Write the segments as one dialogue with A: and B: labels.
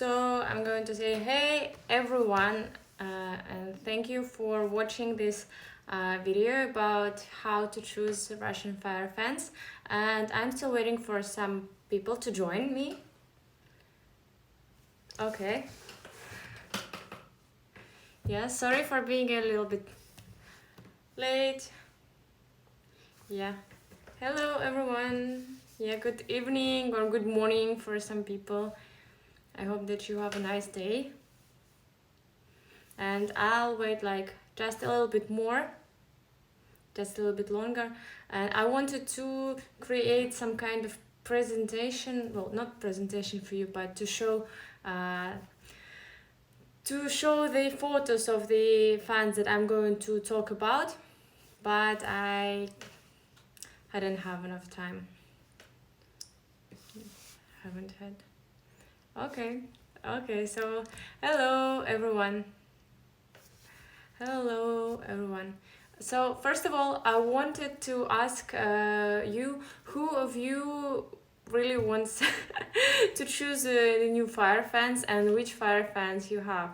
A: So I'm going to say hey everyone, and thank you for watching this video about how to choose Russian fire fans. And I'm still waiting for some people to join me. Okay. Yeah, sorry for being a little bit late. Yeah. Hello everyone. Yeah, good evening or good morning for some people. I hope that you have a nice day. And I'll wait like just a little bit more, just a little bit longer. And I wanted to create some kind of presentation, well, not presentation for you, but to show the photos of the fans that I'm going to talk about, but I didn't have enough time. Haven't had. Okay, so hello everyone. So first of all, I wanted to ask you, who of you really wants to choose the new fire fans, and which fire fans you have?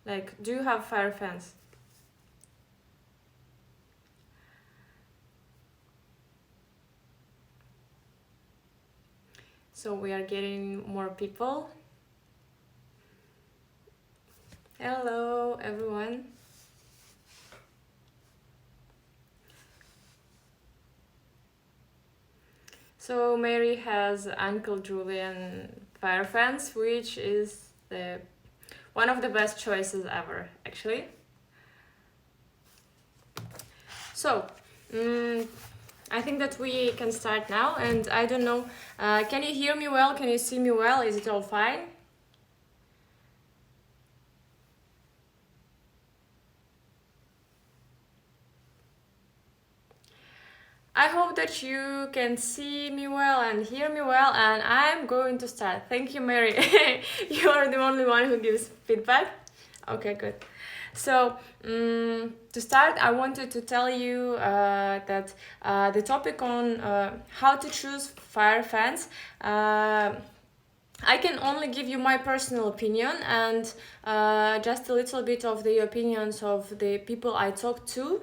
A: Like, do you have fire fans? So we are getting more people. Hello everyone. So Mary has Uncle Julian fire fans, which is one of the best choices ever, actually. So I think that we can start now, and I don't know, can you hear me well? Can you see me well? Is it all fine? I hope that you can see me well and hear me well, and I'm going to start. Thank you, Mary. You are the only one who gives feedback. Okay, good. So, to start, I wanted to tell you that the topic on how to choose fire fans, I can only give you my personal opinion and just a little bit of the opinions of the people I talk to,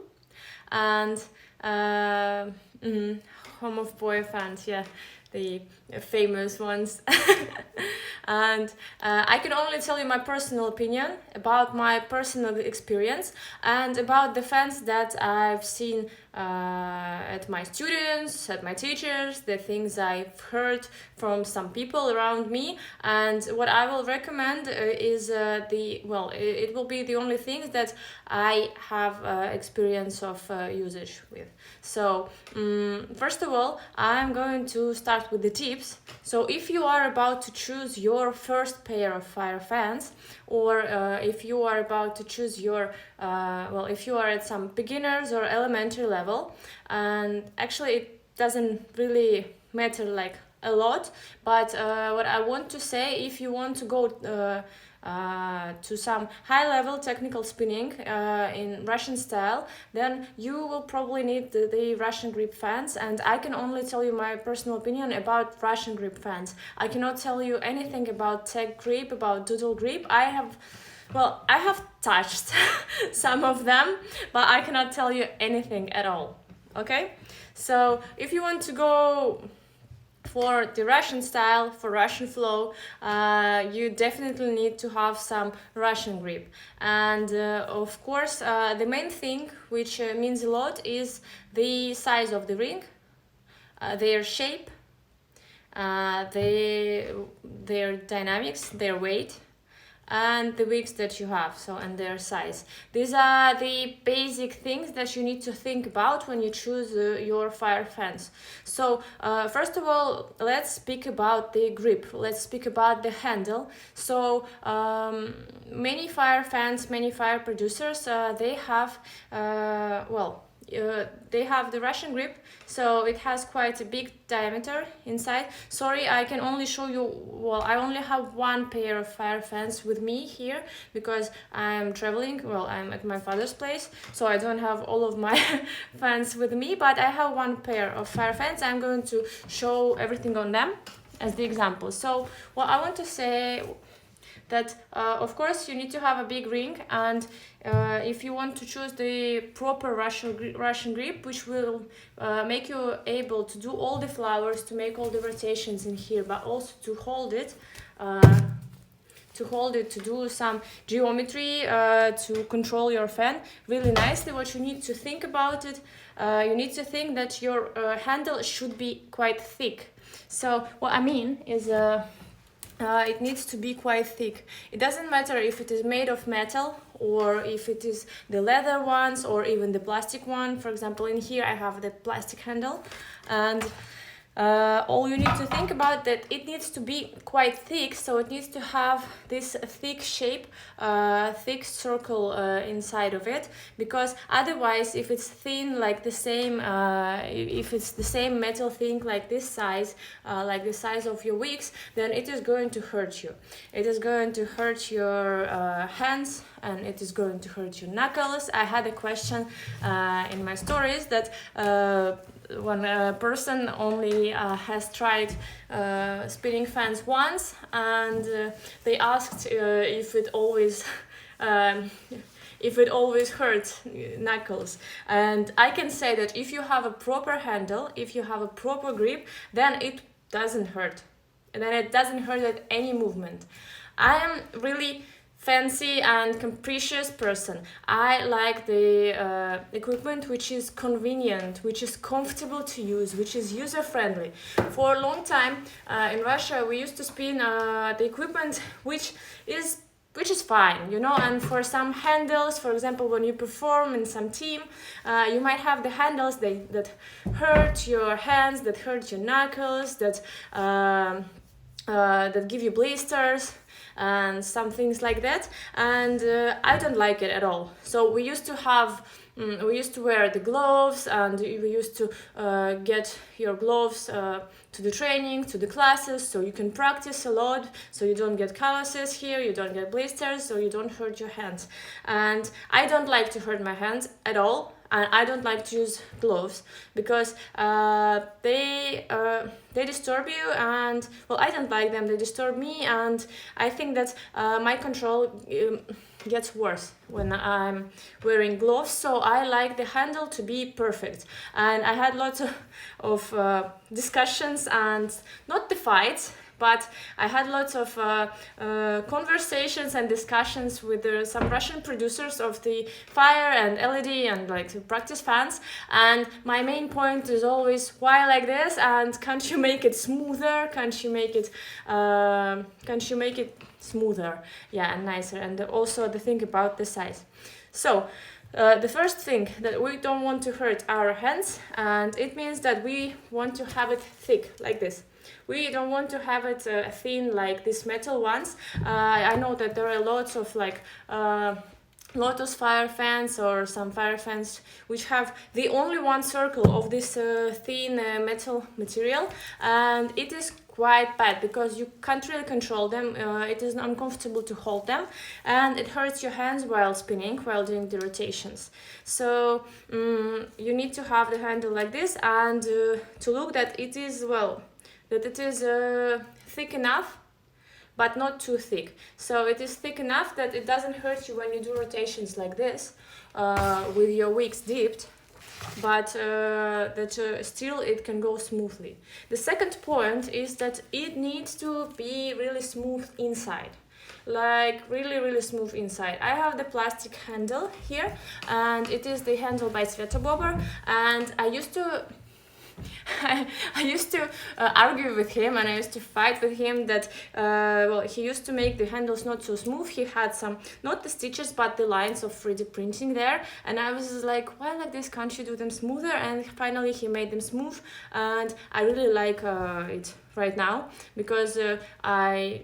A: and home of boy fans, yeah, the famous ones. And I can only tell you my personal opinion about my personal experience and about the fans that I've seen at my students, at my teachers, the things I've heard from some people around me, and what I will recommend is it will be the only things that I have experience of usage with. So first of all, I'm going to start with the tips. So if you are about to choose your first pair of fire fans, or if you are about to choose your if you are at some beginners or elementary level, and actually it doesn't really matter like a lot, but what I want to say, if you want to go to some high-level technical spinning in Russian style, then you will probably need the Russian grip fans, and I can only tell you my personal opinion about Russian grip fans. I cannot tell you anything about tech grip, about doodle grip. I have touched some of them, but I cannot tell you anything at all. Okay? So if you want to go for the Russian style, for Russian flow, you definitely need to have some Russian grip. And of course, the main thing which means a lot is the size of the ring, their shape, their dynamics, their weight, and the wicks that you have, so, and their size. These are the basic things that you need to think about when you choose your fire fans. So first of all, let's speak about the grip, let's speak about the handle. So many fire fans, many fire producers, they have they have the Russian grip, so it has quite a big diameter inside. Sorry, I can only show you, I only have one pair of fire fans with me here because I'm traveling, I'm at my father's place, so I don't have all of my fans with me, but I have one pair of fire fans. I'm going to show everything on them as the example. So what I want to say, that of course you need to have a big ring, and if you want to choose the proper Russian grip, which will make you able to do all the flowers, to make all the rotations in here, but also to hold it, to do some geometry, to control your fan really nicely. What you need to think about it, you need to think that your handle should be quite thick. So what I mean is it needs to be quite thick. It doesn't matter if it is made of metal or if it is the leather ones or even the plastic one. For example, in here I have the plastic handle, and all you need to think about that it needs to be quite thick, so it needs to have this thick shape, thick circle inside of it, because otherwise if it's thin like the same, if it's the same metal thing like this size, like the size of your wicks, then it is going to hurt you. It is going to hurt your hands, and it is going to hurt your knuckles. I had a question in my stories that one person only has tried spinning fans once, and they asked if it always hurts knuckles. And I can say that if you have a proper handle, if you have a proper grip, then it doesn't hurt, and then it doesn't hurt at any movement. I am really fancy and capricious person. I like the equipment which is convenient, which is comfortable to use, which is user-friendly. For a long time in Russia we used to spin the equipment which is fine, you know, and for some handles, for example, when you perform in some team, you might have the handles that hurt your hands, that hurt your knuckles, that give you blisters and some things like that, and I don't like it at all. So we used to wear the gloves, and we used to get your gloves to the training, to the classes, so you can practice a lot, so you don't get calluses here, you don't get blisters, so you don't hurt your hands. And I don't like to hurt my hands at all, and I don't like to use gloves because they disturb you, and well, I don't like them. They disturb me, and I think that my control gets worse when I'm wearing gloves. So I like the handle to be perfect, and I had lots of discussions, and not the fights, but I had lots of conversations and discussions with some Russian producers of the fire and LED and like the practice fans. And my main point is always, why like this? And can't you make it smoother? Can't you make it smoother? Yeah, and nicer. And also the thing about the size. So the first thing, that we don't want to hurt our hands, and it means that we want to have it thick like this. We don't want to have it thin like these metal ones. I know that there are lots of like Lotus fire fans or some fire fans which have the only one circle of this thin metal material, and it is quite bad because you can't really control them. It is uncomfortable to hold them, and it hurts your hands while spinning, while doing the rotations. So you need to have the handle like this, and to look that it is thick enough, but not too thick. So it is thick enough that it doesn't hurt you when you do rotations like this with your wicks dipped, but still it can go smoothly. The second point is that it needs to be really smooth inside. Like really smooth inside. I have the plastic handle here, and it is the handle by Svetobober, and I used to argue with him, and I used to fight with him that he used to make the handles not so smooth. He had some, not the stitches, but the lines of 3D printing there, and I was like, why like this, can't you do them smoother? And finally he made them smooth, and I really like it right now, because I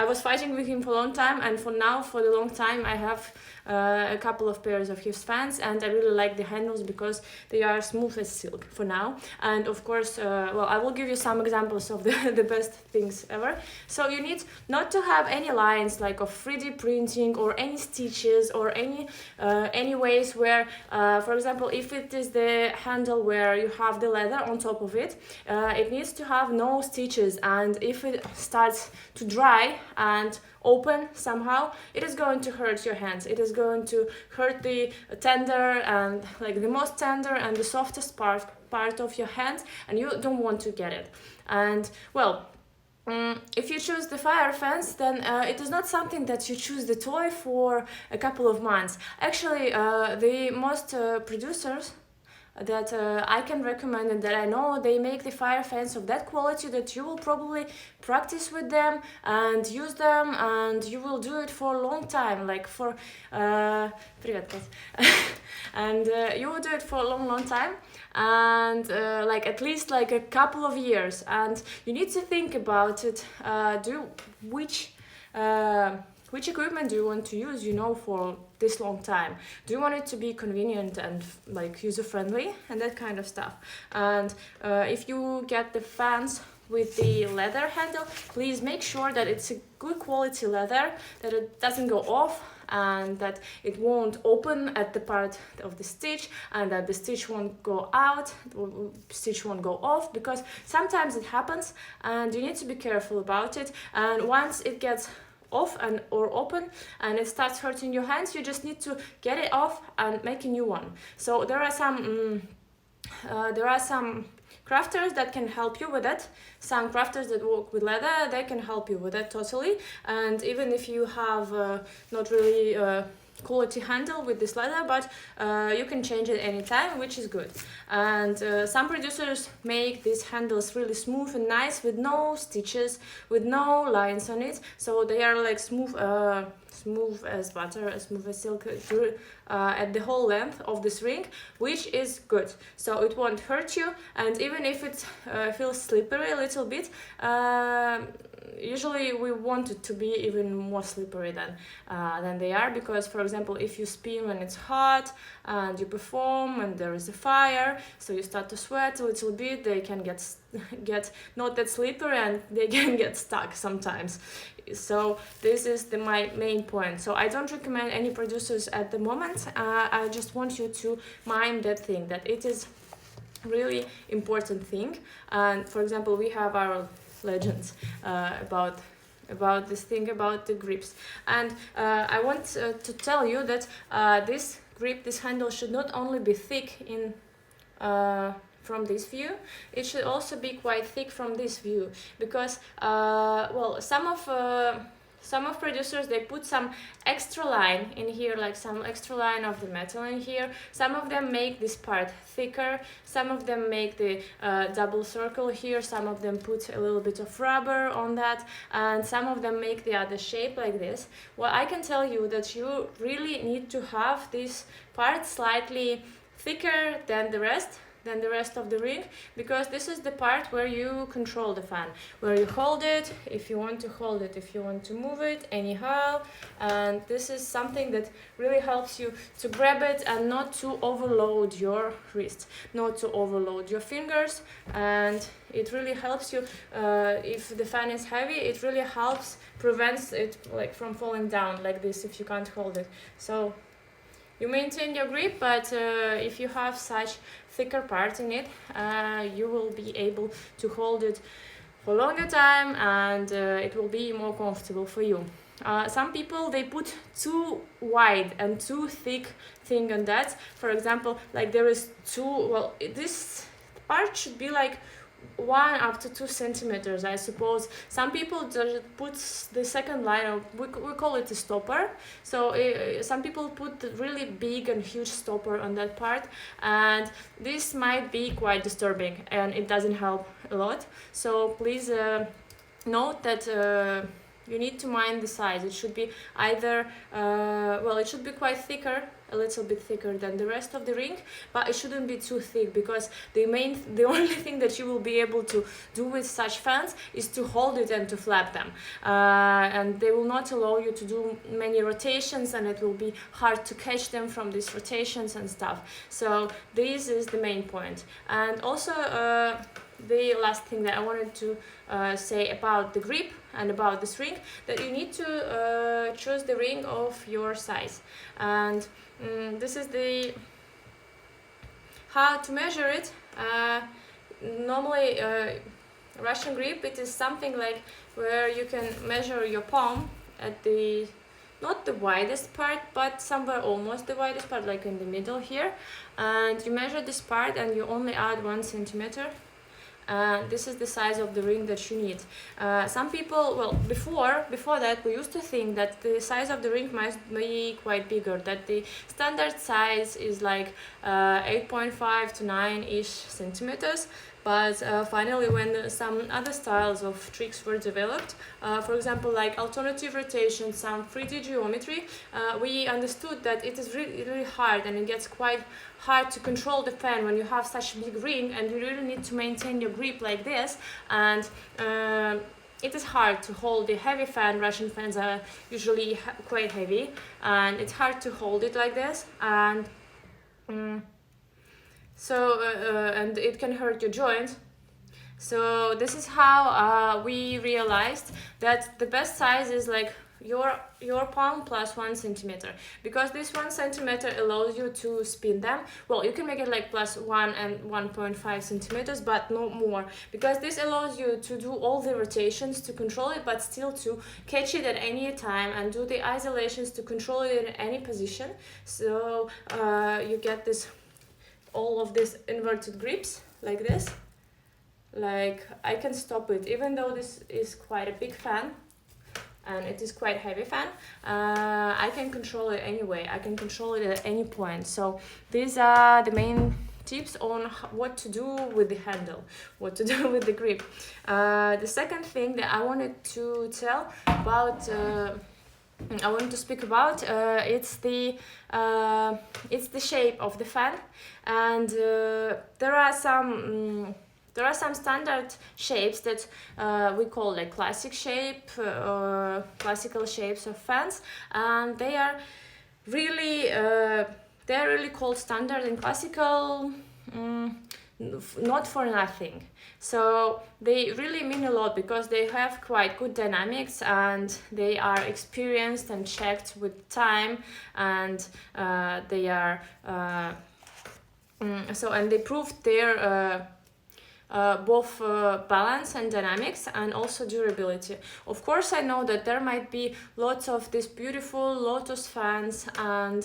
A: was fighting with him for a long time, and for the long time I have a couple of pairs of his fans, and I really like the handles because they are smooth as silk for now. And of course, I will give you some examples of the best things ever. So you need not to have any lines like of 3D printing or any stitches or any ways where, for example, if it is the handle where you have the leather on top of it, it needs to have no stitches, and if it starts to dry and open somehow, it is going to hurt your hands. It is going to hurt the tender and like the most tender and the softest part of your hands, and you don't want to get it. And well, if you choose the fire fence, then it is not something that you choose the toy for a couple of months. Actually, the most producers that I can recommend and that I know, they make the fire fans of that quality that you will probably practice with them and use them, and you will do it for a long time, like for привет, Kate. And you will do it for a long time, and like at least like a couple of years, and you need to think about it. Which equipment do you want to use, you know, for this long time? Do you want it to be convenient and like user-friendly and that kind of stuff? And if you get the fans with the leather handle, please make sure that it's a good quality leather, that it doesn't go off, and that it won't open at the part of the stitch, and that the stitch won't go out, stitch won't go off, because sometimes it happens and you need to be careful about it. And once it gets off and or open and it starts hurting your hands, you just need to get it off and make a new one. So there are some crafters that can help you with it. Some crafters that work with leather, they can help you with that totally. And even if you have not really quality handle with this leather, but you can change it anytime, which is good. And some producers make these handles really smooth and nice, with no stitches, with no lines on it, so they are like smooth as butter, as smooth as silk at the whole length of this ring, which is good. So it won't hurt you, and even if it feels slippery a little bit, usually we want it to be even more slippery than they are, because for example, if you spin when it's hot and you perform and there is a fire, so you start to sweat a little bit, they can get not that slippery and they can get stuck sometimes. So this is my main point. So I don't recommend any producers at the moment. I just want you to mind that thing, that it is really important thing. And for example, we have our legends about this thing, about the grips. And I want to tell you that this grip, this handle should not only be thick in from this view, it should also be quite thick from this view, because well, some of producers, they put some extra line in here, like some extra line of the metal in here. Some of them make this part thicker, some of them make the double circle here, some of them put a little bit of rubber on that, and some of them make the other shape like this. Well, I can tell you that you really need to have this part slightly thicker than the rest of the ring, because this is the part where you control the fan, where you hold it, if you want to hold it, if you want to move it anyhow. And this is something that really helps you to grab it and not to overload your wrist, not to overload your fingers. And it really helps you, if the fan is heavy, it really helps, prevents it like from falling down like this if you can't hold it. So you maintain your grip, but if you have such thicker part in it, you will be able to hold it for a longer time, and it will be more comfortable for you. Some people, they put too wide and too thick thing on that. For example, like there is this part should be like 1 up to 2 centimeters, I suppose. Some people just put the second line of, we call it a stopper. So some people put really big and huge stopper on that part, and this might be quite disturbing and it doesn't help a lot. So please note that you need to mind the size. It should be either it should be quite thicker, a little bit thicker than the rest of the ring, but it shouldn't be too thick, because the only thing that you will be able to do with such fans is to hold it and to flap them, and they will not allow you to do many rotations, and it will be hard to catch them from these rotations and stuff. So this is the main point. And also the last thing that I wanted to say about the grip and about this ring, that you need to choose the ring of your size. And this is the how to measure it. Normally Russian grip, it is something like where you can measure your palm at the not the widest part, but somewhere almost the widest part, like in the middle here. And you measure this part and you only add 1 centimeter. This is the size of the ring that you need. Some people, well, before that, we used to think that the size of the ring might be quite bigger, that the standard size is like 8.5 to 9-ish centimeters. But finally, when some other styles of tricks were developed, for example, like alternative rotation, some 3D geometry, we understood that it is really, really hard, and it gets quite hard to control the fan when you have such a big ring and you really need to maintain your grip like this. And it is hard to hold the heavy fan. Russian fans are usually quite heavy, and it's hard to hold it like this. And and it can hurt your joint. So this is how we realized that the best size is like your palm plus 1 centimeter, because this 1 centimeter allows you to spin them. Well, you can make it like plus 1 and 1.5 centimeters, but no more, because this allows you to do all the rotations to control it, but still to catch it at any time and do the isolations to control it in any position. So you get this, all of these inverted grips like this. Like, I can stop it, even though this is quite a big fan and it is quite heavy fan, I can control it anyway. I can control it at any point. So these are the main tips on what to do with the handle, what to do with the grip. The second thing that I wanted to tell about, I want to speak about, it's the shape of the fan. And there are some standard shapes that we call like classic shape or classical shapes of fans, and they are really called standard and classical, not for nothing. So they really mean a lot because they have quite good dynamics, and they are experienced and checked with time, and they are and they proved their both balance and dynamics, and also durability. Of course, I know that there might be lots of these beautiful lotus fans and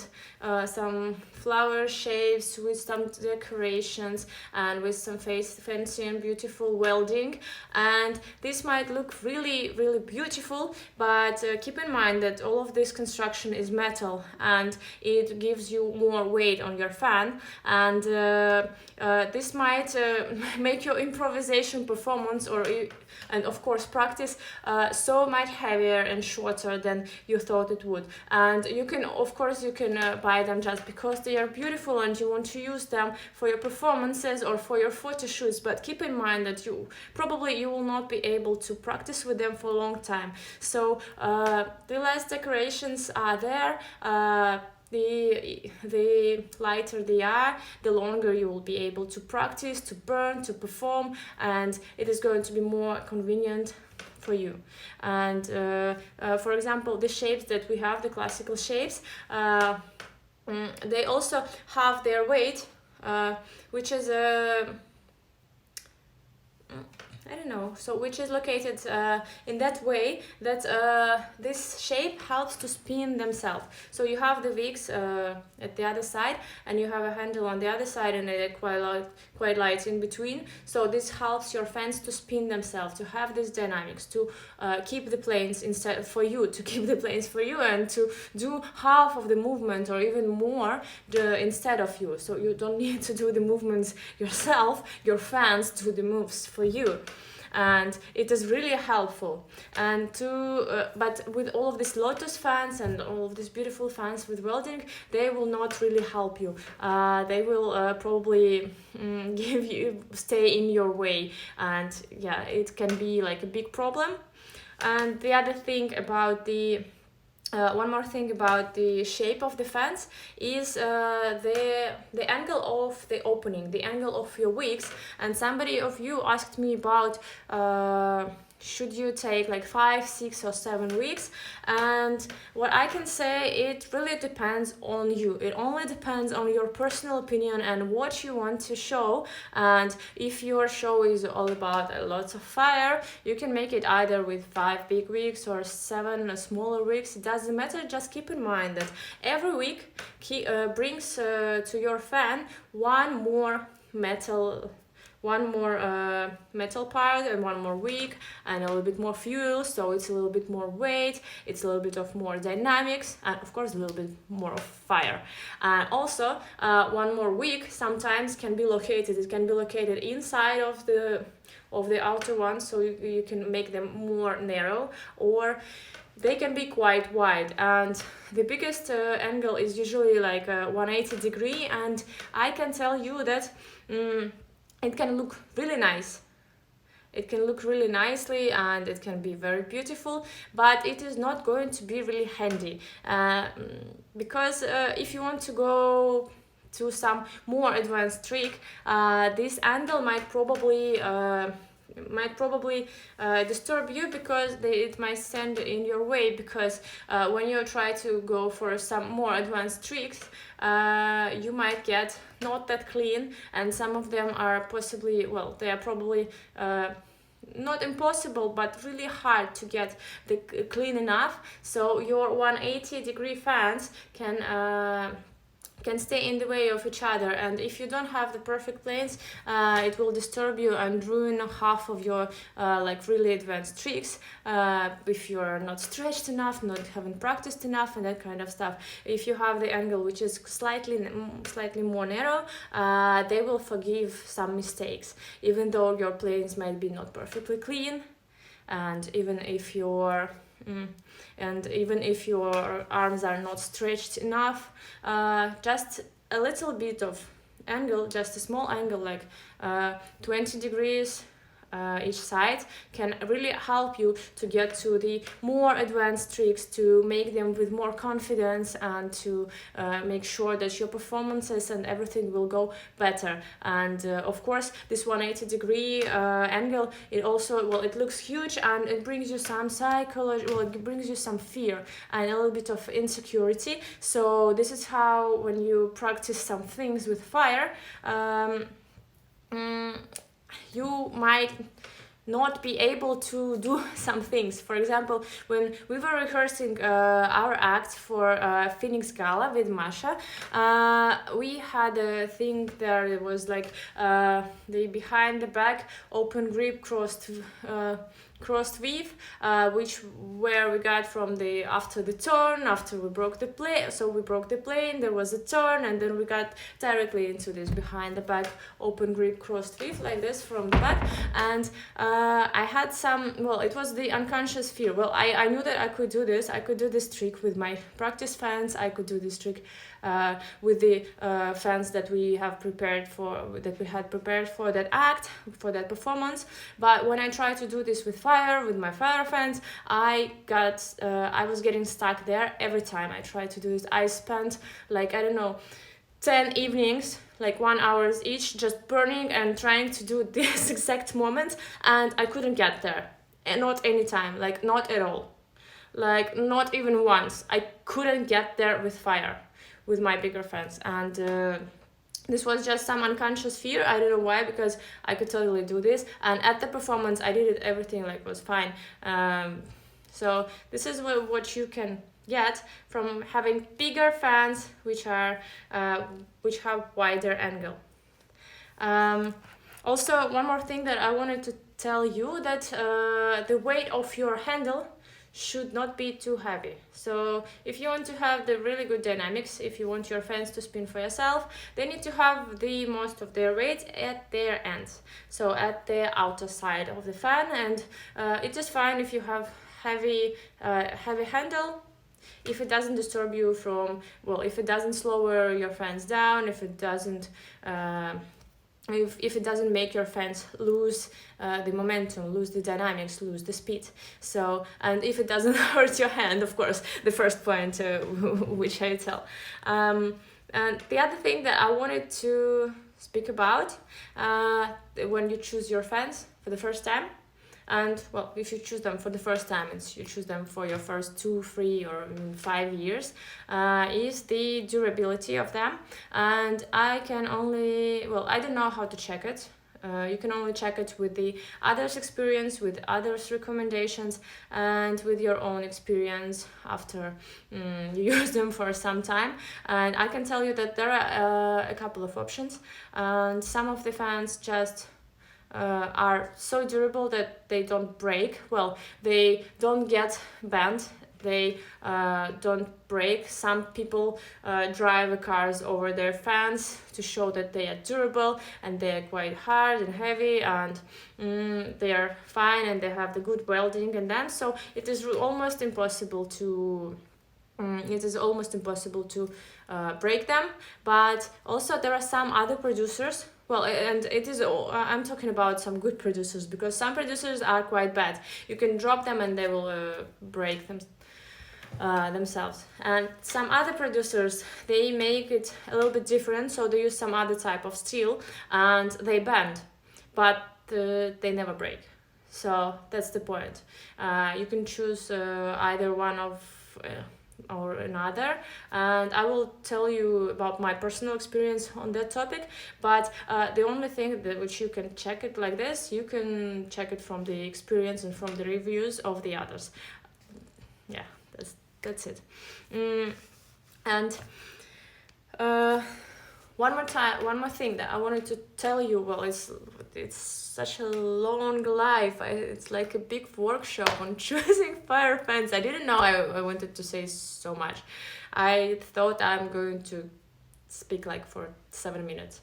A: some flower shapes with some decorations and with some fancy and beautiful welding, and this might look really, really beautiful, but keep in mind that all of this construction is metal, and it gives you more weight on your fan, and this might make your improvisation performance and of course practice so much heavier and shorter than you thought it would. And you can buy them just because they are beautiful and you want to use them for your performances or for your photo shoots, but keep in mind that you will not be able to practice with them for a long time. So the less decorations are there, the lighter they are, the longer you will be able to practice, to burn, to perform, and it is going to be more convenient for you. And for example, the shapes that we have, the classical shapes, they also have their weight, which is which is located in that way that this shape helps to spin themselves. So you have the wicks at the other side, and you have a handle on the other side, and they're quite light in between. So this helps your fans to spin themselves, to have this dynamics, to keep the planes and to do half of the movement or even more instead of you. So you don't need to do the movements yourself, your fans do the moves for you. And it is really helpful. And but with all of these lotus fans and all of these beautiful fans with welding, they will not really help you. They will probably stay in your way, and yeah, it can be like a big problem. And the other thing about the one more thing about the shape of the fans is the angle of the opening, the angle of your wicks. And somebody of you asked me about should you take like 5, 6 or 7 weeks, and what I can say, it really depends on you. It only depends on your personal opinion and what you want to show. And if your show is all about lots of fire, you can make it either with 5 big weeks or 7 smaller weeks. It doesn't matter. Just keep in mind that every week brings to your fan one more metal part and one more wick and a little bit more fuel, so it's a little bit more weight, it's a little bit of more dynamics, and of course a little bit more of fire. And also one more wick sometimes can be located, it can be located inside of the outer one, so you can make them more narrow, or they can be quite wide. And the biggest angle is usually like 180 degree, and I can tell you that it can look really nice. It can look really nicely and it can be very beautiful, but it is not going to be really handy because if you want to go to some more advanced trick, this angle might probably disturb you, because it might stand in your way, because when you try to go for some more advanced tricks, you might get not that clean, and some of them are possibly, well, they are probably not impossible, but really hard to get the clean enough, so your 180 degree fans can stay in the way of each other. And if you don't have the perfect planes, it will disturb you and ruin half of your like really advanced tricks if you're not stretched enough, not haven't practiced enough, and that kind of stuff. If you have the angle which is slightly more narrow, they will forgive some mistakes, even though your planes might be not perfectly clean, and even if your arms are not stretched enough, just a little bit of angle, just a small angle like 20 degrees each side, can really help you to get to the more advanced tricks, to make them with more confidence, and to make sure that your performances and everything will go better. And of course, this 180 degree angle, it also, well, it looks huge, and it brings you some psychology, well, it brings you some fear and a little bit of insecurity. So this is how, when you practice some things with fire, you might not be able to do some things. For example, when we were rehearsing our act for Phoenix Gala with Masha, we had a thing there. It was like the behind the back open grip crossed weave, where we got from the after the turn, after we broke the plane. So we broke the plane, there was a turn, and then we got directly into this behind the back open grip crossed weave like this from the back. And I had some, well, it was the unconscious fear. Well, I knew that I could do this. I could do this trick with my practice fans. I could do this trick with the fans that we had prepared for that act, for that performance. But when I tried to do this with my fire fans, I was getting stuck there every time I tried to do this. I spent like, I don't know, 10 evenings, like 1 hour each, just burning and trying to do this exact moment, and I couldn't get there. And not any time, like not at all. Like not even once. I couldn't get there with fire, with my bigger fans. And this was just some unconscious fear. I don't know why, because I could totally do this. And at the performance, I did it, everything like was fine. So this is what you can get from having bigger fans which have wider angle. Also, one more thing that I wanted to tell you, that the weight of your handle should not be too heavy. So if you want to have the really good dynamics, if you want your fans to spin for yourself, they need to have the most of their weight at their ends, so at the outer side of the fan. And it is fine if you have heavy handle, if it doesn't disturb you from, well, if it doesn't slow your fans down, if it doesn't if it doesn't make your fans lose the momentum, lose the dynamics, lose the speed. So, and if it doesn't hurt your hand, of course, the first point which I tell. And the other thing that I wanted to speak about when you choose your fans for the first time, and well, if you choose them for the first time, you choose them for your first 2, 3, or 5 years, is the durability of them. And I can only, well, I don't know how to check it. You can only check it with the others' experience, with others' recommendations, and with your own experience after you use them for some time. And I can tell you that there are a couple of options, and some of the fans just are so durable that they don't break. Well, they don't get bent, they don't break. Some people drive cars over their fans to show that they are durable, and they are quite hard and heavy, and they are fine, and they have the good welding and them. So it is almost impossible to break them. But also there are some other producers. Well, and it is, I'm talking about some good producers, because some producers are quite bad. You can drop them and they will break themselves. And some other producers, they make it a little bit different, so they use some other type of steel and they bend, but they never break. So that's the point. You can choose either one of or another, and I will tell you about my personal experience on that topic. But the only thing that which you can check it like this, you can check it from the experience and from the reviews of the others. Yeah, that's it. And one more thing that I wanted to tell you. Well, it's such a long life. It's like a big workshop on choosing fire fans. I didn't know I wanted to say so much. I thought I'm going to speak like for 7 minutes.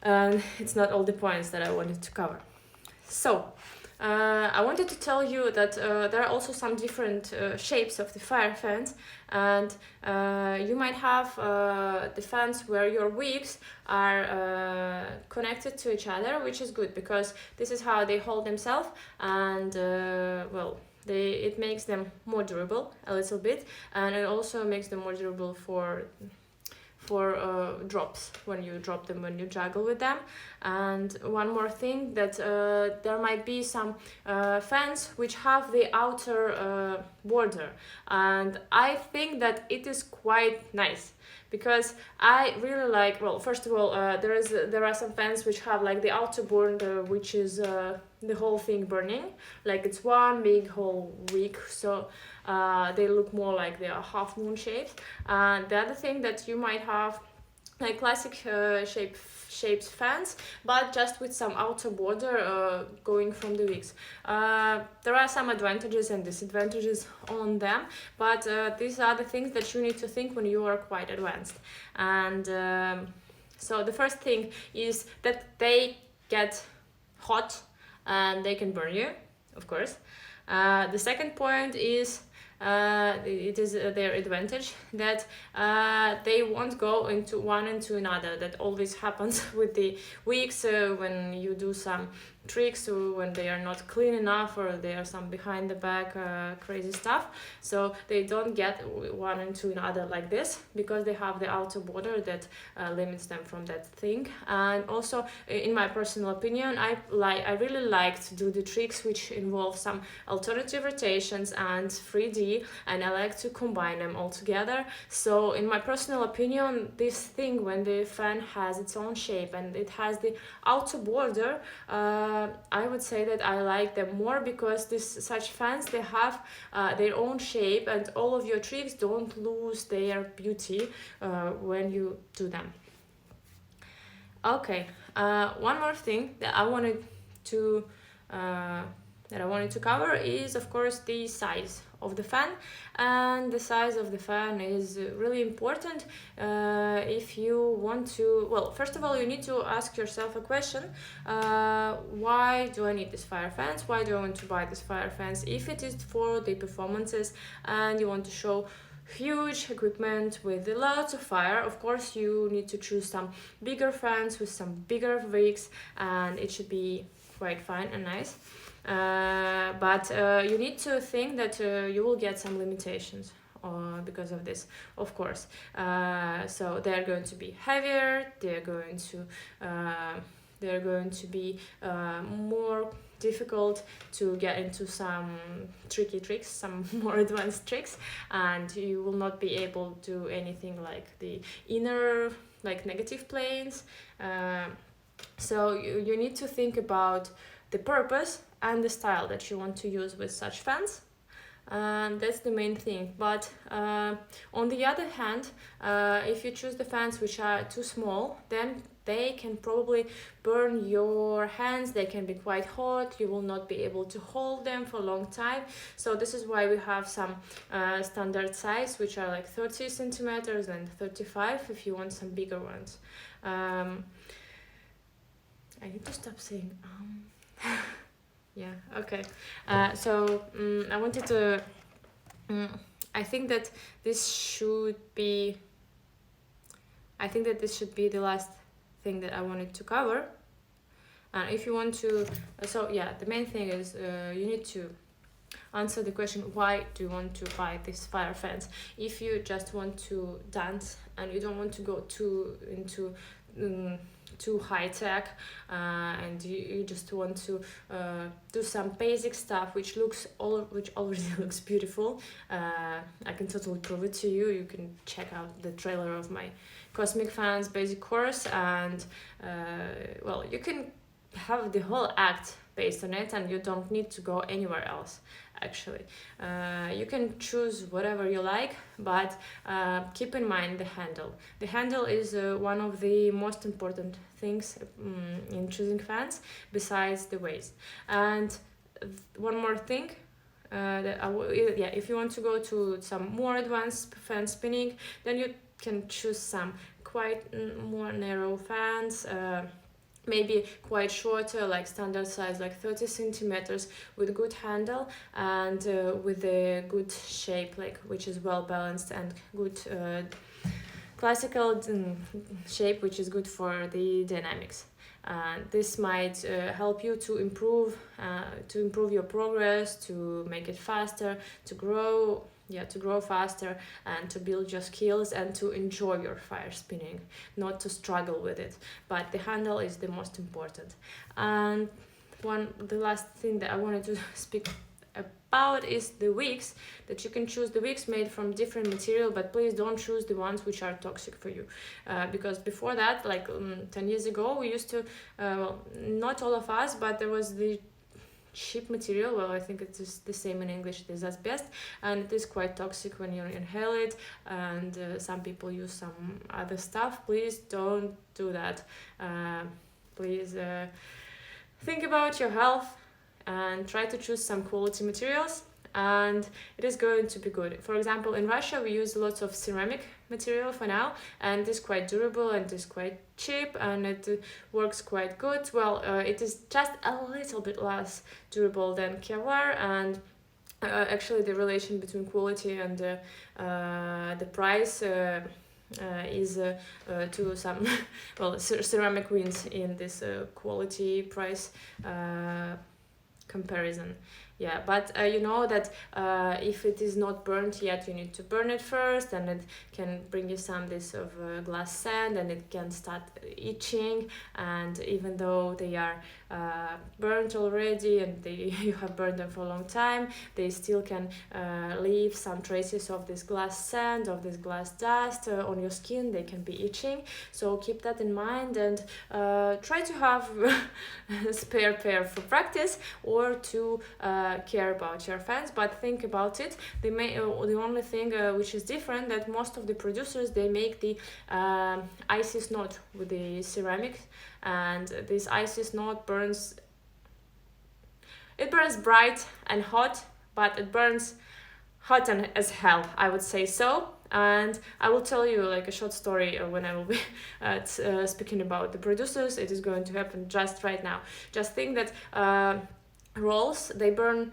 A: And it's not all the points that I wanted to cover. So, I wanted to tell you that there are also some different shapes of the fire fans, and you might have the fans where your wicks are connected to each other, which is good because this is how they hold themselves, and it makes them more durable a little bit, and it also makes them more durable for drops when you drop them, when you juggle with them. And one more thing, that there might be some fans which have the outer border, and I think that it is quite nice, because I really like, well, first of all, there are some fans which have like the outer border, which is the whole thing burning, like it's one big whole wick, so they look more like they are half moon shapes. And the other thing that you might have like classic shaped fans, but just with some outer border going from the wicks. There are some advantages and disadvantages on them, but these are the things that you need to think when you are quite advanced. And so the first thing is that they get hot and they can burn you, of course. The second point is it is their advantage that they won't go into one into another. That always happens with the wicks when you do some tricks, when they are not clean enough, or there are some behind the back crazy stuff. So they don't get one into another like this, because they have the outer border that limits them from that thing. And also, in my personal opinion, I really like to do the tricks which involve some alternative rotations and 3D, and I like to combine them all together. So in my personal opinion, this thing, when the fan has its own shape and it has the outer border, I would say that I like them more, because such fans, they have their own shape, and all of your tricks don't lose their beauty when you do them. Okay, one more thing that I wanted to cover is, of course, the size of the fan. And the size of the fan is really important if you want to, well, first of all, you need to ask yourself a question: why do I need these fire fans? Why do I want to buy these fire fans? If it is for the performances and you want to show huge equipment with lots of fire. Of course, you need to choose some bigger fans with some bigger wicks, and it should be quite fine and nice. But you need to think that you will get some limitations because of this, of course. So they're going to be heavier. They're going to be more difficult to get into some tricky tricks, some more advanced tricks, and you will not be able to do anything like the inner, like negative planes. So you need to think about the purpose and the style that you want to use with such fans. And that's the main thing. But on the other hand, if you choose the fans which are too small, then they can probably burn your hands. They can be quite hot. You will not be able to hold them for a long time. So this is why we have some standard size, which are like 30 centimeters and 35 if you want some bigger ones. I need to stop saying yeah, okay. So I wanted to I think that this should be the last thing that I wanted to cover. And if you want to so yeah, the main thing is you need to answer the question, why do you want to buy this fire fence? If you just want to dance and you don't want to go into too high tech, and you just want to do some basic stuff which already looks beautiful, I can totally prove it to you. You can check out the trailer of my Cosmic Fans basic course, and well, you can have the whole act based on it, and you don't need to go anywhere else. Actually, you can choose whatever you like, but keep in mind the handle. The handle is one of the most important things in choosing fans, besides the waist. And one more thing, if you want to go to some more advanced fan spinning, then you can choose some quite more narrow fans. Maybe quite shorter, like standard size, like 30 centimeters, with good handle and with a good shape, like which is well balanced, and good classical shape, which is good for the dynamics. This might help you to improve your progress, to make it faster, to grow faster, and to build your skills and to enjoy your fire spinning, not to struggle with it. But the handle is the most important. And the last thing that I wanted to speak about is the wicks, that you can choose the wicks made from different material, but please don't choose the ones which are toxic for you, because before that, like 10 years ago, we used to not all of us, but there was the cheap material, well, I think it is the same in English, it is asbestos, and it is quite toxic when you inhale it, and some people use some other stuff. Please don't do that. Please think about your health and try to choose some quality materials, and it is going to be good. For example, in Russia we use lots of ceramic material for now, and it is quite durable and it is quite cheap, and it works quite good. Well, it is just a little bit less durable than Kevlar, and actually the relation between quality and the price is to some ceramic wins in this quality price comparison. Yeah, but you know that if it is not burnt yet, you need to burn it first, and it can bring you some this of glass sand, and it can start itching. And even though they are burnt already, and you have burned them for a long time, they still can leave some traces of this glass sand, of this glass dust on your skin. They can be itching, so keep that in mind, and try to have a spare pair for practice, or to care about your fans. But think about it. The only thing which is different, that most of the producers, they make the icy knot with the ceramic, and this icy knot burns bright and hot, but it burns hot and as hell, I would say so. And I will tell you like a short story when I will be speaking about the producers. It is going to happen just right now. Just think that rolls, they burn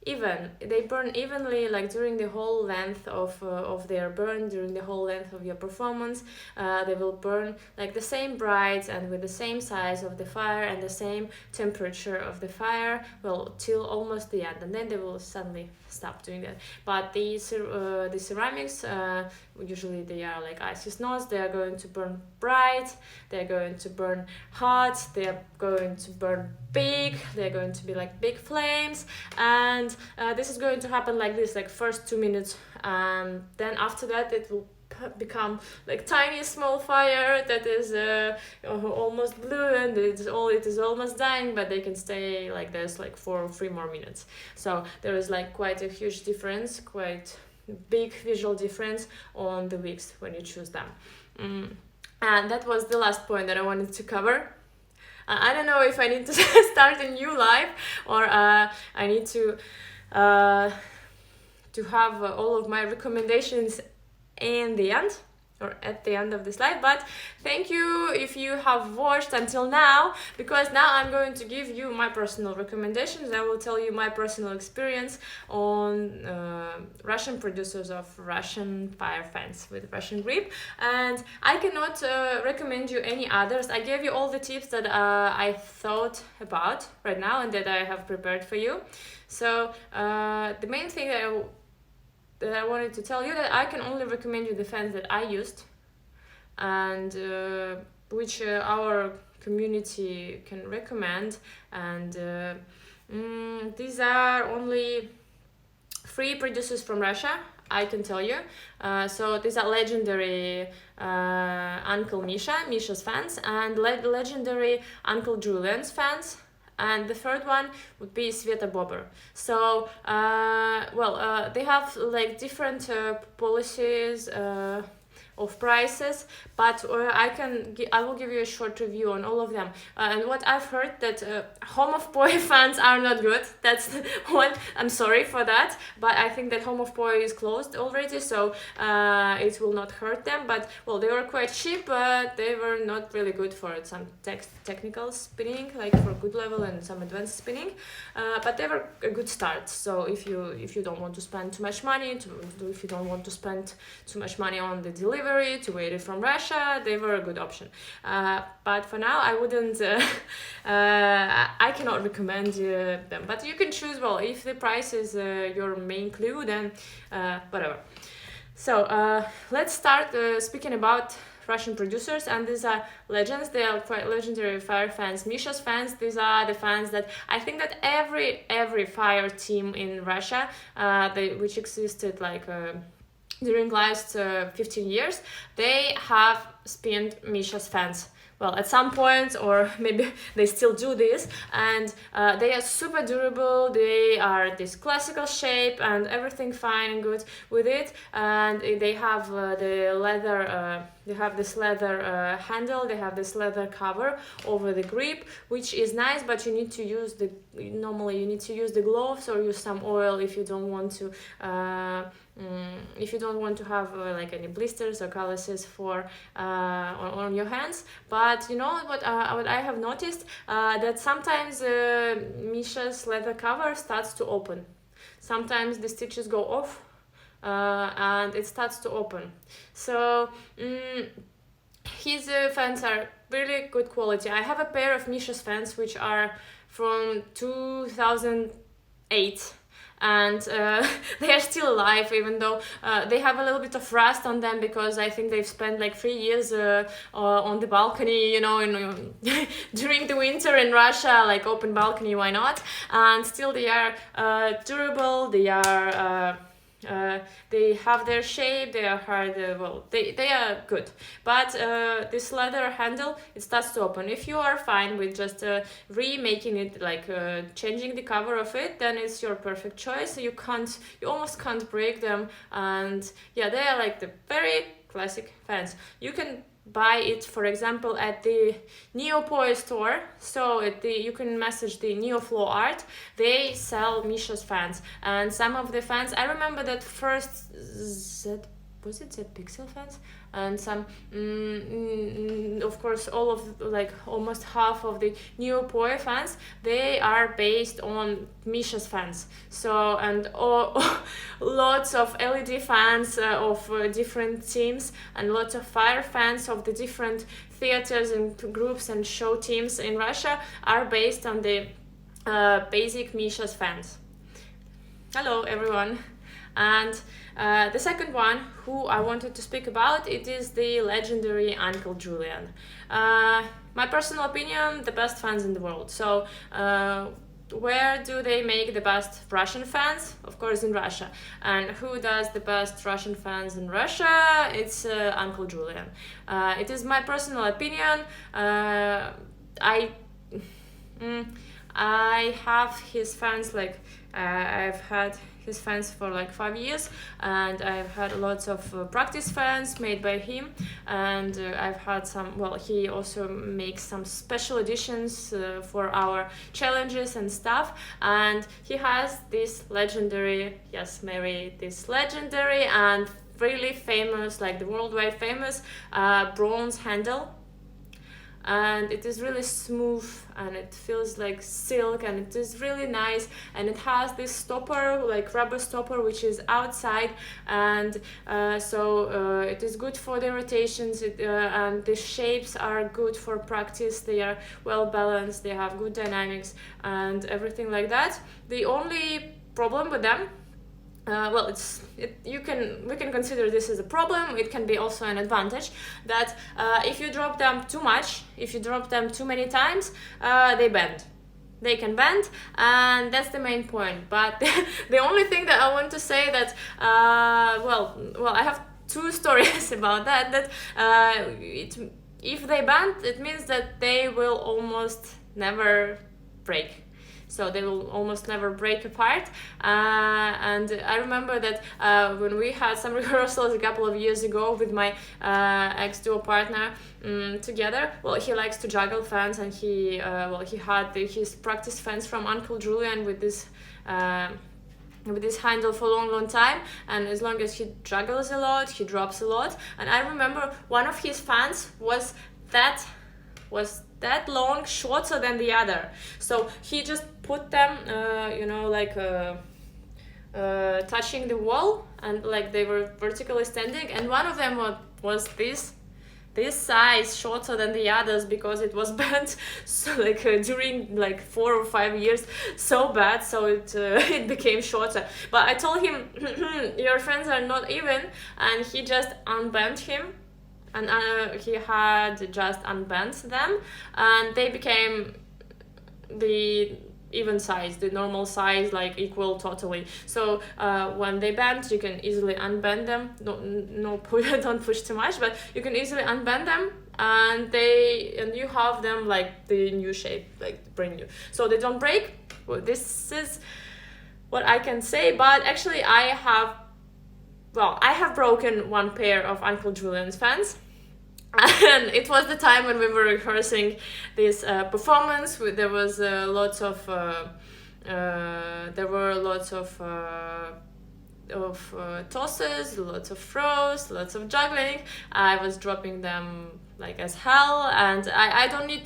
A: even. They burn evenly, like during the whole length of their burn, during the whole length of your performance. They will burn like the same bright and with the same size of the fire and the same temperature of the fire, well, till almost the end, and then they will suddenly stop doing that. But the ceramics, usually they are like icy snows. They are going to burn bright, they're going to burn hot, they're going to burn big, they're going to be like big flames, and this is going to happen like this, like first 2 minutes, and then after that it will become like tiny small fire that is almost blue, and it is almost dying, but they can stay like this like for 3 more minutes. So there is like quite a huge difference, quite big visual difference on the wicks when you choose them. And that was the last point that I wanted to cover. I don't know if I need to start a new live, or I need to have all of my recommendations in the end, or at the end of this live. But thank you if you have watched until now, because now I'm going to give you my personal recommendations. I will tell you my personal experience on Russian producers of Russian fire fans with Russian grip, and I cannot recommend you any others. I gave you all the tips that I thought about right now and that I have prepared for you. So the main thing that I wanted to tell you, that I can only recommend you the fans that I used, and which our community can recommend, and these are only 3 producers from Russia, I can tell you. So these are legendary Uncle Misha's fans, and legendary Uncle Julian's fans. And the third one would be Sveta Bober. So, they have like different policies of prices, but I will give you a short review on all of them. And what I've heard, that Home of Poi fans are not good. That's one. I'm sorry for that, but I think that Home of Poi is closed already, so it will not hurt them. But well, they were quite cheap, but they were not really good for some technical spinning, like for good level and some advanced spinning. But they were a good start. So if you don't want to spend too much money, if you don't want to spend too much money on the delivery, to wait it from Russia, they were a good option. But for now, I wouldn't. I cannot recommend them. But you can choose. Well, if the price is your main clue, then whatever. So let's start speaking about Russian producers, and these are legends. They are quite legendary fire fans, Misha's fans. These are the fans that I think that every fire team in Russia, which existed like during last 15 years, they have spinned Misha's fans. Well, at some point, or maybe they still do this, and they are super durable. They are this classical shape and everything fine and good with it, and they have the leather. They have this leather handle. They have this leather cover over the grip, which is nice. But you need to use normally you need to use the gloves or use some oil if you don't want to. If you don't want to have like any blisters or calluses on your hands. But you know what I have noticed, that sometimes Misha's leather cover starts to open. Sometimes the stitches go off and it starts to open. So his fans are really good quality. I have a pair of Misha's fans which are from 2008. And they are still alive, even though they have a little bit of rust on them, because I think they've spent like 3 years on the balcony, during the winter in Russia, like open balcony, why not? And still they are durable, they have their shape, they are hard, they are good. But this leather handle, it starts to open. If you are fine with just remaking it, like changing the cover of it, then it's your perfect choice. You almost can't break them, and yeah, they are like the very classic fans. You can buy it, for example, at the Neopoi store. So you can message the Neoflow Art. They sell Misha's fans, and some of the fans, I remember that first was it said pixel fans, and some of course all of like almost half of the new Poi fans, they are based on Misha's fans. So and lots of LED fans of different teams, and lots of fire fans of the different theaters and groups and show teams in Russia are based on the basic Misha's fans. Hello everyone. And the second one who I wanted to speak about, it is the legendary Uncle Julian. My personal opinion, the best fans in the world. So where do they make the best Russian fans? Of course in Russia. And who does the best Russian fans in Russia? It's Uncle Julian. It is my personal opinion. I have his fans, like I've had his fans for like 5 years, and I've had lots of practice fans made by him, and I've had some, well, he also makes some special editions for our challenges and stuff, and he has this legendary, yes Mary, this legendary and really famous, like the worldwide famous bronze handle. And it is really smooth, and it feels like silk, and it is really nice, and it has this stopper, like rubber stopper, which is outside, and so it is good for the rotations, and the shapes are good for practice. They are well balanced, they have good dynamics and everything like that. The only problem with them, well, we can consider this as a problem. It can be also an advantage that if you drop them too much, if you drop them too many times, they bend. They can bend, and that's the main point. But the only thing that I want to say that well, I have two stories about that. That if they bend, it means that they will almost never break. So they will almost never break apart. And I remember that when we had some rehearsals a couple of years ago with my ex-duo partner together, well, he likes to juggle fans, and he had his practice fans from Uncle Julian with this handle for a long time, and as long as he juggles a lot, he drops a lot. And I remember one of his fans was that long, shorter than the other, so he just put them like touching the wall, and like they were vertically standing, and one of them was this size shorter than the others because it was bent, so like during like 4 or 5 years, so bad, so it became shorter. But I told him your friends are not even, and he just unbent him, and he had just unbent them, and they became the even size, the normal size, like equal totally. So when they bend, you can easily unbend them. Don't push too much, but you can easily unbend them, and you have them like the new shape, like brand new. So they don't break. Well, this is what I can say. But actually, I have broken one pair of Uncle Julian's fans. And it was the time when we were rehearsing this performance. There was lots of tosses, lots of throws, lots of juggling. I was dropping them like as hell, and I don't need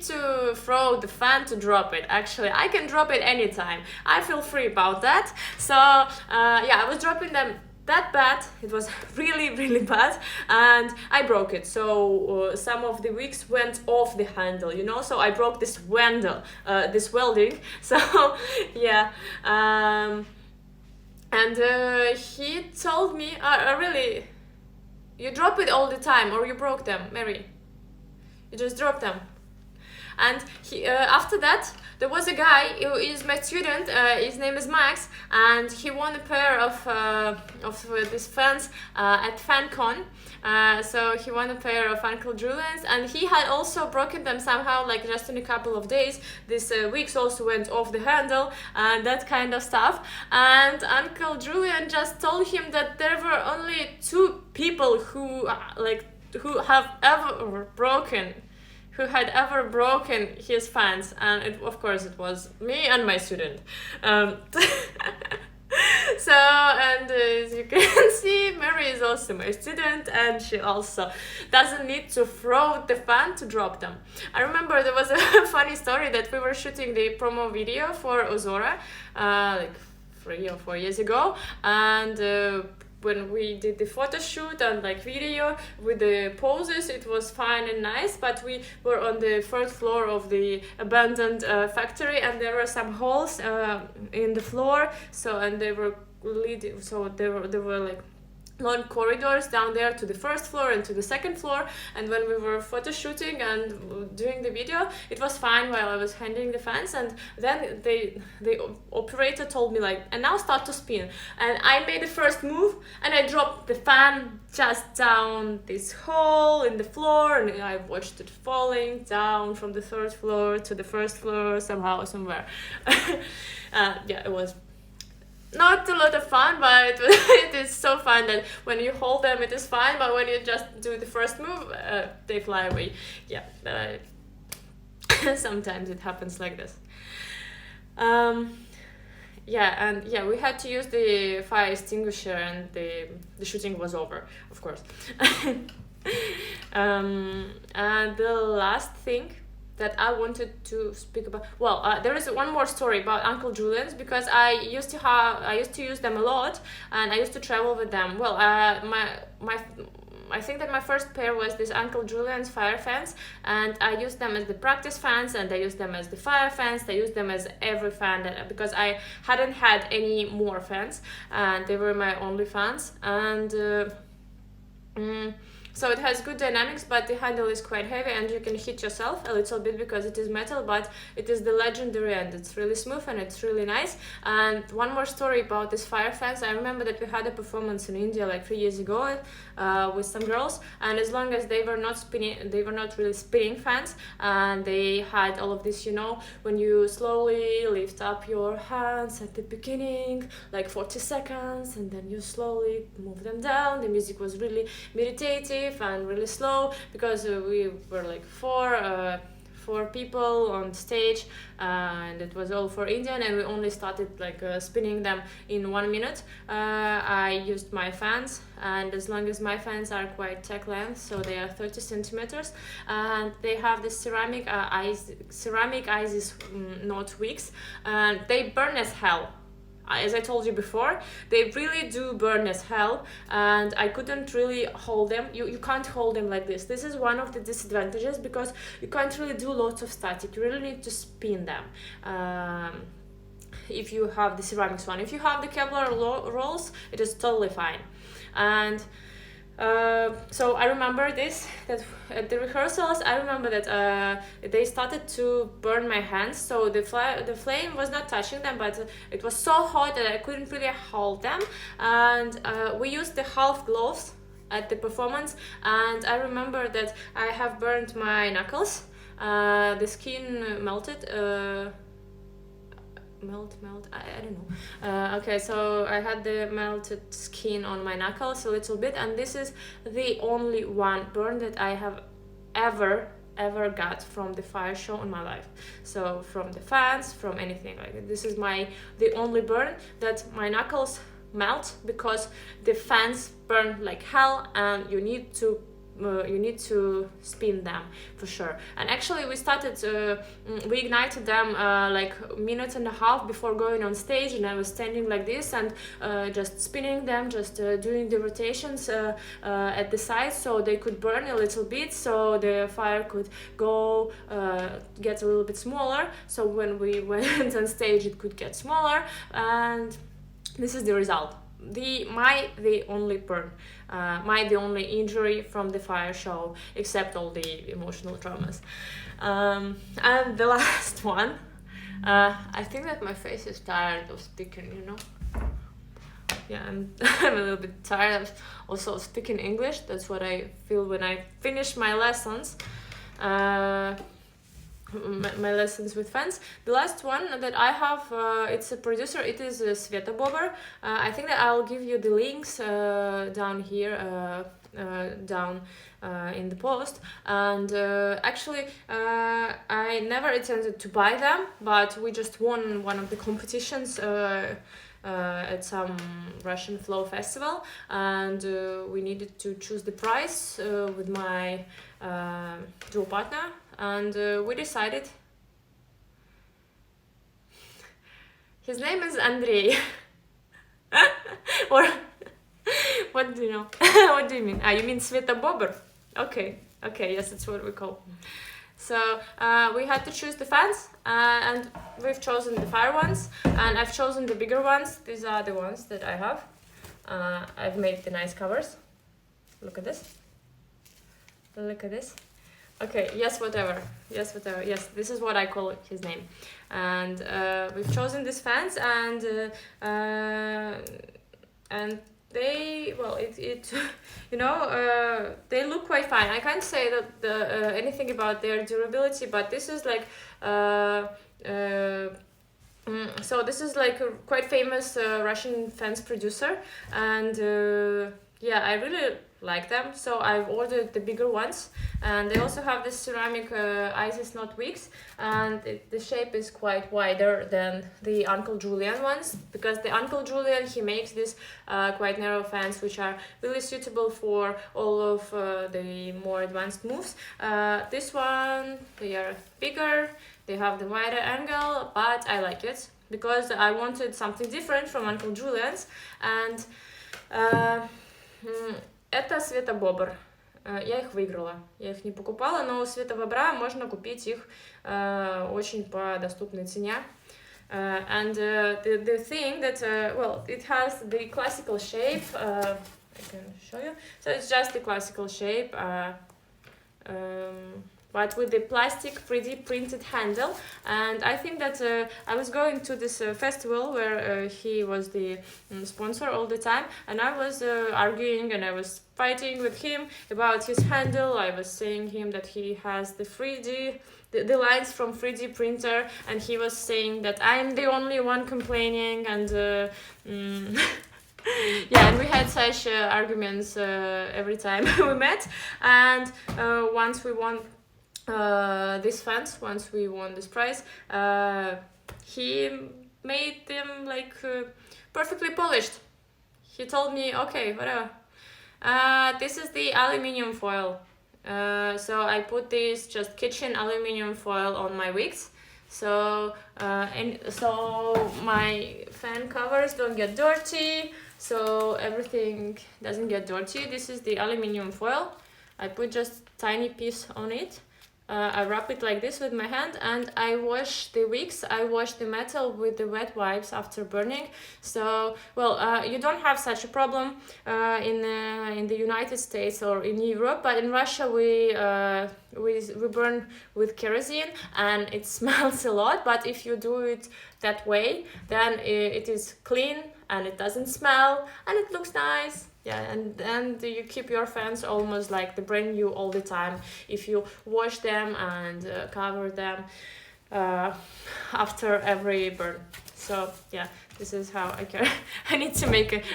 A: to throw the fan to drop it. Actually, I can drop it anytime. I feel free about that. So I was dropping them that bad. It was really, really bad, and I broke it. So some of the wicks went off the handle, so I broke this welding. So yeah, and he told me, really, you drop it all the time, or you broke them, Mary? You just drop them. And after that, there was a guy who is my student. His name is Max, and he won a pair of these fans at FanCon. So he won a pair of Uncle Julian's, and he had also broken them somehow, like just in a couple of days. These wicks also went off the handle and that kind of stuff. And Uncle Julian just told him that there were only 2 people who had ever broken his fans, and of course it was me and my student. So, and as you can see, Mary is also my student, and she also doesn't need to throw the fan to drop them. I remember there was a funny story that we were shooting the promo video for Ozora, like 3 or 4 years ago, and when we did the photo shoot and like video with the poses, it was fine and nice, but we were on the first floor of the abandoned factory, and there were some holes in the floor, so, and they were leading, so there were like long corridors down there to the first floor and to the second floor. And when we were photo shooting and doing the video, it was fine while I was handling the fans, and then the operator told me like, and now start to spin, and I made the first move and I dropped the fan just down this hole in the floor, and I watched it falling down from the third floor to the first floor somehow, somewhere. Yeah, it was not a lot of fun, but it is so fun that when you hold them it is fine, but when you just do the first move, they fly away. Yeah, sometimes it happens like this. Yeah, and yeah, we had to use the fire extinguisher, and the shooting was over, of course. And the last thing that I wanted to speak about. Well, there is one more story about Uncle Julian's, because I used to use them a lot, and I used to travel with them. Well, I think that my first pair was this Uncle Julian's fire fans, and I used them as the practice fans, and I used them as the fire fans. I used them as every fan because I hadn't had any more fans, and they were my only fans. And so it has good dynamics, but the handle is quite heavy, and you can hit yourself a little bit because it is metal, but it is the legendary, and it's really smooth and it's really nice. And one more story about these fire fans. I remember that we had a performance in India like 3 years ago with some girls, and as long as they were not really spinning fans, and they had all of this, when you slowly lift up your hands at the beginning, like 40 seconds, and then you slowly move them down. The music was really meditative and really slow, because we were like four people on stage, and it was all for Indian, and we only started like spinning them in 1 minute. I used my fans, and as long as my fans are quite tech length, so they are 30 centimeters, and they have this ceramic eyes, not wicks, and they burn as hell. As I told you before, they really do burn as hell, and I couldn't really hold them. You can't hold them like this. This is one of the disadvantages, because you can't really do lots of static. You really need to spin them. If you have the ceramics one. If you have the Kevlar rolls, it is totally fine. And so I remember that at the rehearsals, I remember that they started to burn my hands. So the flame was not touching them, but it was so hot that I couldn't really hold them. And we used the half gloves at the performance, and I remember that I have burned my knuckles. The skin melted. I don't know. Okay, so I had the melted skin on my knuckles a little bit, and this is the only one burn that I have ever got from the fire show in my life. So from the fans, from anything like that. This is the only burn that my knuckles melt, because the fans burn like hell, and you need to spin them for sure. And actually we ignited them like a minute and a half before going on stage, and I was standing like this and just spinning them, just doing the rotations at the sides, so they could burn a little bit, so the fire could go get a little bit smaller, so when we went on stage it could get smaller. And this is the result. The only burn, the only injury from the fire show, except all the emotional traumas. And the last one, I think that my face is tired of speaking, Yeah, I'm a little bit tired of also speaking English. That's what I feel when I finish my lessons. My lessons with fans. The last one that I have, it's a producer, it is Sveta Bober. I think that I'll give you the links down here, down in the post. And actually I never intended to buy them, but we just won one of the competitions at some Russian flow festival, and we needed to choose the price with my duo partner, and we decided. His name is Andrei. Or what do you know? What do you mean? You mean Sveta Bobber? Okay, yes, that's what we call. So we had to choose the fans, and we've chosen the fire ones, and I've chosen the bigger ones. These are the ones that I have. I've made the nice covers. Look at this. Look at this. Okay, yes, whatever. Yes, this is what I call his name. And we've chosen these fans, and they, well, you know, they look quite fine. I can't say that anything about their durability, but this is like so this is like a quite famous Russian fans producer, and yeah, I really like them, so I've ordered the bigger ones, and they also have this ceramic Isis knot wicks, and the shape is quite wider than the Uncle Julian ones, because the Uncle Julian, he makes these quite narrow fans which are really suitable for all of the more advanced moves. This one, they are bigger, they have the wider angle, but I like it because I wanted something different from Uncle Julian's, and это Света Бобр. Я их выиграла. Я их не покупала, но у Света Бобра можно купить их очень по доступной цене. And the thing that, well, it has the classical shape. I can show you. So it's just the classical shape, but with the plastic 3D printed handle. And I think that I was going to this festival where he was the sponsor all the time, and I was arguing and I was fighting with him about his handle. I was saying him that he has the 3D, the lines from 3D printer, and he was saying that I'm the only one complaining, and yeah, and we had such arguments every time we met, and once we won these fans, once we won this prize, he made them like perfectly polished. He told me, okay, whatever. This is the aluminium foil. So I put this just kitchen aluminium foil on my wigs. So and so my fan covers don't get dirty. So everything doesn't get dirty. This is the aluminium foil. I put just tiny piece on it. I wrap it like this with my hand, and I wash the wicks. I wash the metal with the wet wipes after burning. So, well, you don't have such a problem in the United States or in Europe, but in Russia we burn with kerosene, and it smells a lot. But if you do it that way, then it is clean and it doesn't smell and it looks nice. Yeah, and you keep your fans almost like the brand new all the time if you wash them and cover them after every burn. So yeah, this is how I care. I need to make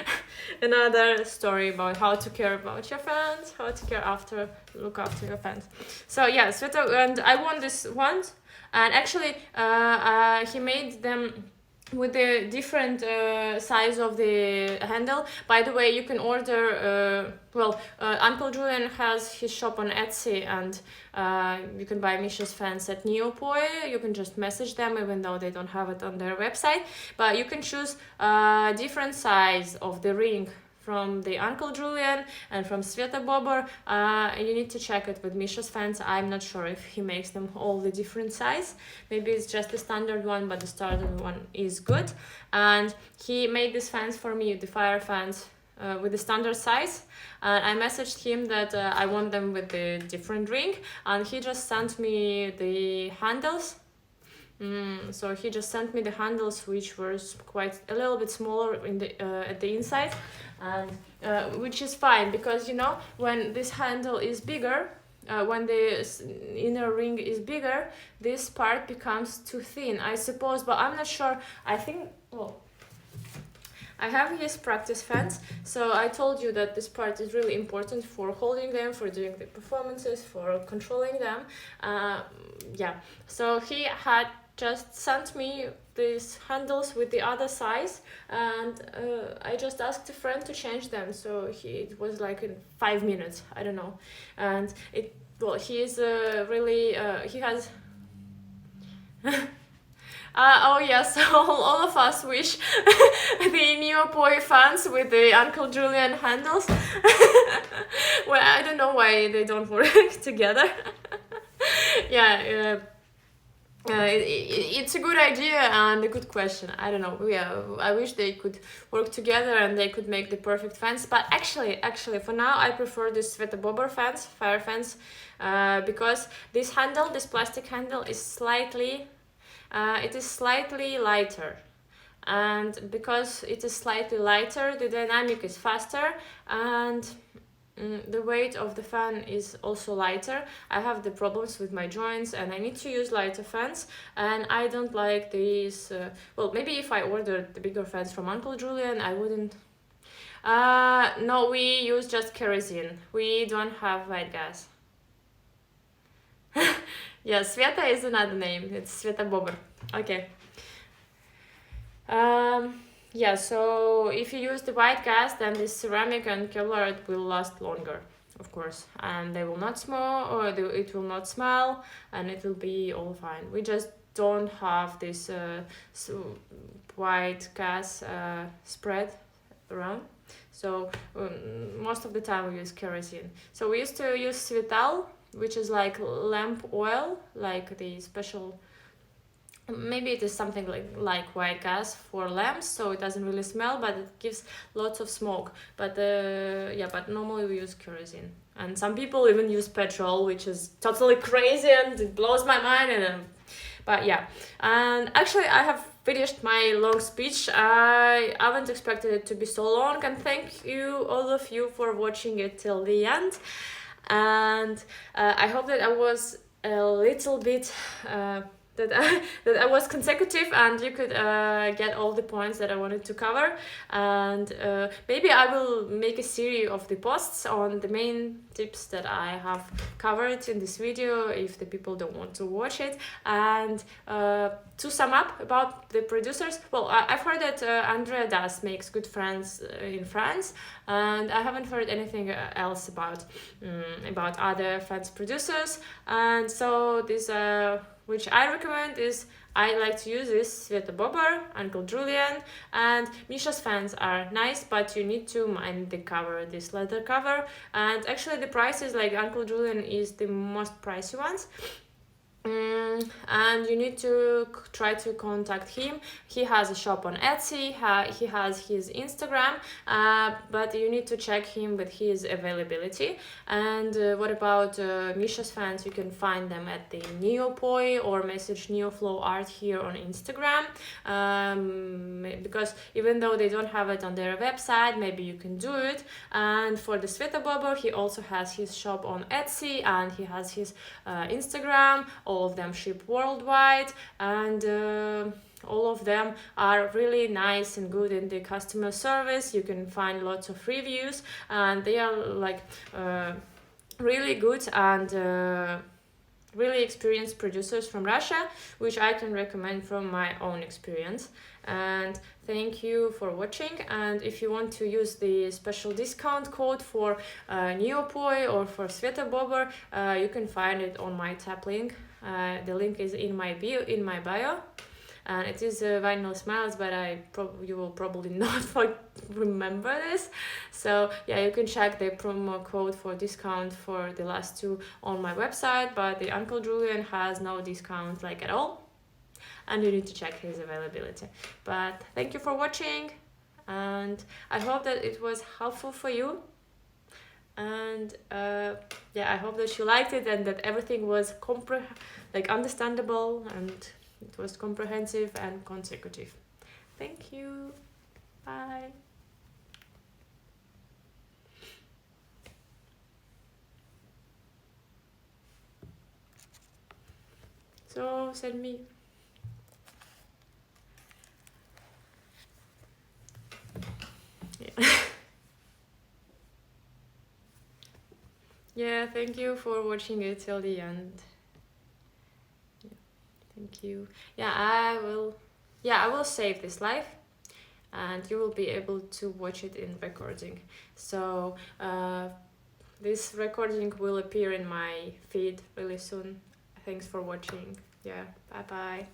A: another story about how to care about your fans, how to look after your fans. So yeah, Sveta, and I won this once, and actually he made them with the different size of the handle. By the way, you can order, Uncle Julian has his shop on Etsy, and you can buy Misha's fans at Neopoi. You can just message them even though they don't have it on their website, but you can choose different size of the ring from the Uncle Julian and from Sveta Bobor. You need to check it with Misha's fans. I'm not sure if he makes them all the different size. Maybe it's just the standard one, but the standard one is good. And he made these fans for me, the fire fans, with the standard size. And I messaged him that I want them with the different ring, and he just sent me the handles. So he just sent me the handles, which were quite a little bit smaller in the at the inside, and which is fine, because you know, when this handle is bigger, when the inner ring is bigger, this part becomes too thin, I suppose, but I'm not sure. I think, well, I have his practice fans, so I told you that this part is really important for holding them, for doing the performances, for controlling them. Yeah, so he had just sent me these handles with the other size, and I just asked a friend to change them. So it was like in 5 minutes, I don't know, and he is really he has. Oh yes, all of us wish the Neopoi fans with the Uncle Julian handles. Well, I don't know why they don't work together. Yeah, it's a good idea and a good question. I don't know. Yeah, I wish they could work together and they could make the perfect fans. But actually, for now, I prefer this Svetabobber fans, fire fans, because this plastic handle, is slightly lighter, and because it is slightly lighter, the dynamic is faster, and the weight of the fan is also lighter. I have the problems with my joints and I need to use lighter fans, and I don't like these. Well, maybe if I ordered the bigger fans from Uncle Julian, I wouldn't. No, we use just kerosene. We don't have white gas. Yeah, Sveta is another name. It's Svetabobber. Okay. Yeah, so if you use the white gas, then this ceramic and Kevlar, it will last longer, of course, and they will not smell, or it will not smell, and it will be all fine. We just don't have this white gas spread around, so most of the time we use kerosene. So we used to use Svital, which is like lamp oil, like the special. Maybe it is something like white gas for lamps, so it doesn't really smell, but it gives lots of smoke. But but normally we use kerosene, and some people even use petrol, which is totally crazy and it blows my mind. But yeah, and actually I have finished my long speech. I haven't expected it to be so long, and thank you all of you for watching it till the end. And I hope that I was a little bit. That I was consecutive and you could get all the points that I wanted to cover, and maybe I will make a series of the posts on the main tips that I have covered in this video if the people don't want to watch it. And to sum up about the producers, well, I've heard that Andrea Das makes good friends in France, and I haven't heard anything else about other French producers. And so this which I recommend is, I like to use this Svetabobber, Uncle Julian, and Misha's fans are nice, but you need to mind the cover, this leather cover. And actually the prices, like Uncle Julian is the most pricey ones. And you need to try to contact him. He has a shop on Etsy, he has his Instagram, but you need to check him with his availability. And what about Misha's fans? You can find them at the Neopoi or message Neoflow Art here on Instagram, because even though they don't have it on their website, maybe you can do it. And for the Svetabobber, he also has his shop on Etsy, and he has his Instagram. All of them ship worldwide, and all of them are really nice and good in the customer service. You can find lots of reviews, and they are like really good and really experienced producers from Russia, which I can recommend from my own experience. And thank you for watching, and if you want to use the special discount code for Neopoi or for Svetabobber, you can find it on my tap link. The link is in my bio, and it is Vinylsmiles, but you will probably not remember this. So yeah, you can check the promo code for discount for the last two on my website, but the Uncle Julian has no discount at all, and you need to check his availability. But thank you for watching, and I hope that it was helpful for you. And I hope that you liked it and that everything was understandable and it was comprehensive and consecutive. Thank you. Bye. So send me. Yeah. Yeah, thank you for watching it till the end. Yeah, thank you. Thank you. Yeah, I will save this live, and you will be able to watch it in recording. So this recording will appear in my feed really soon. Thanks for watching. Yeah, bye bye.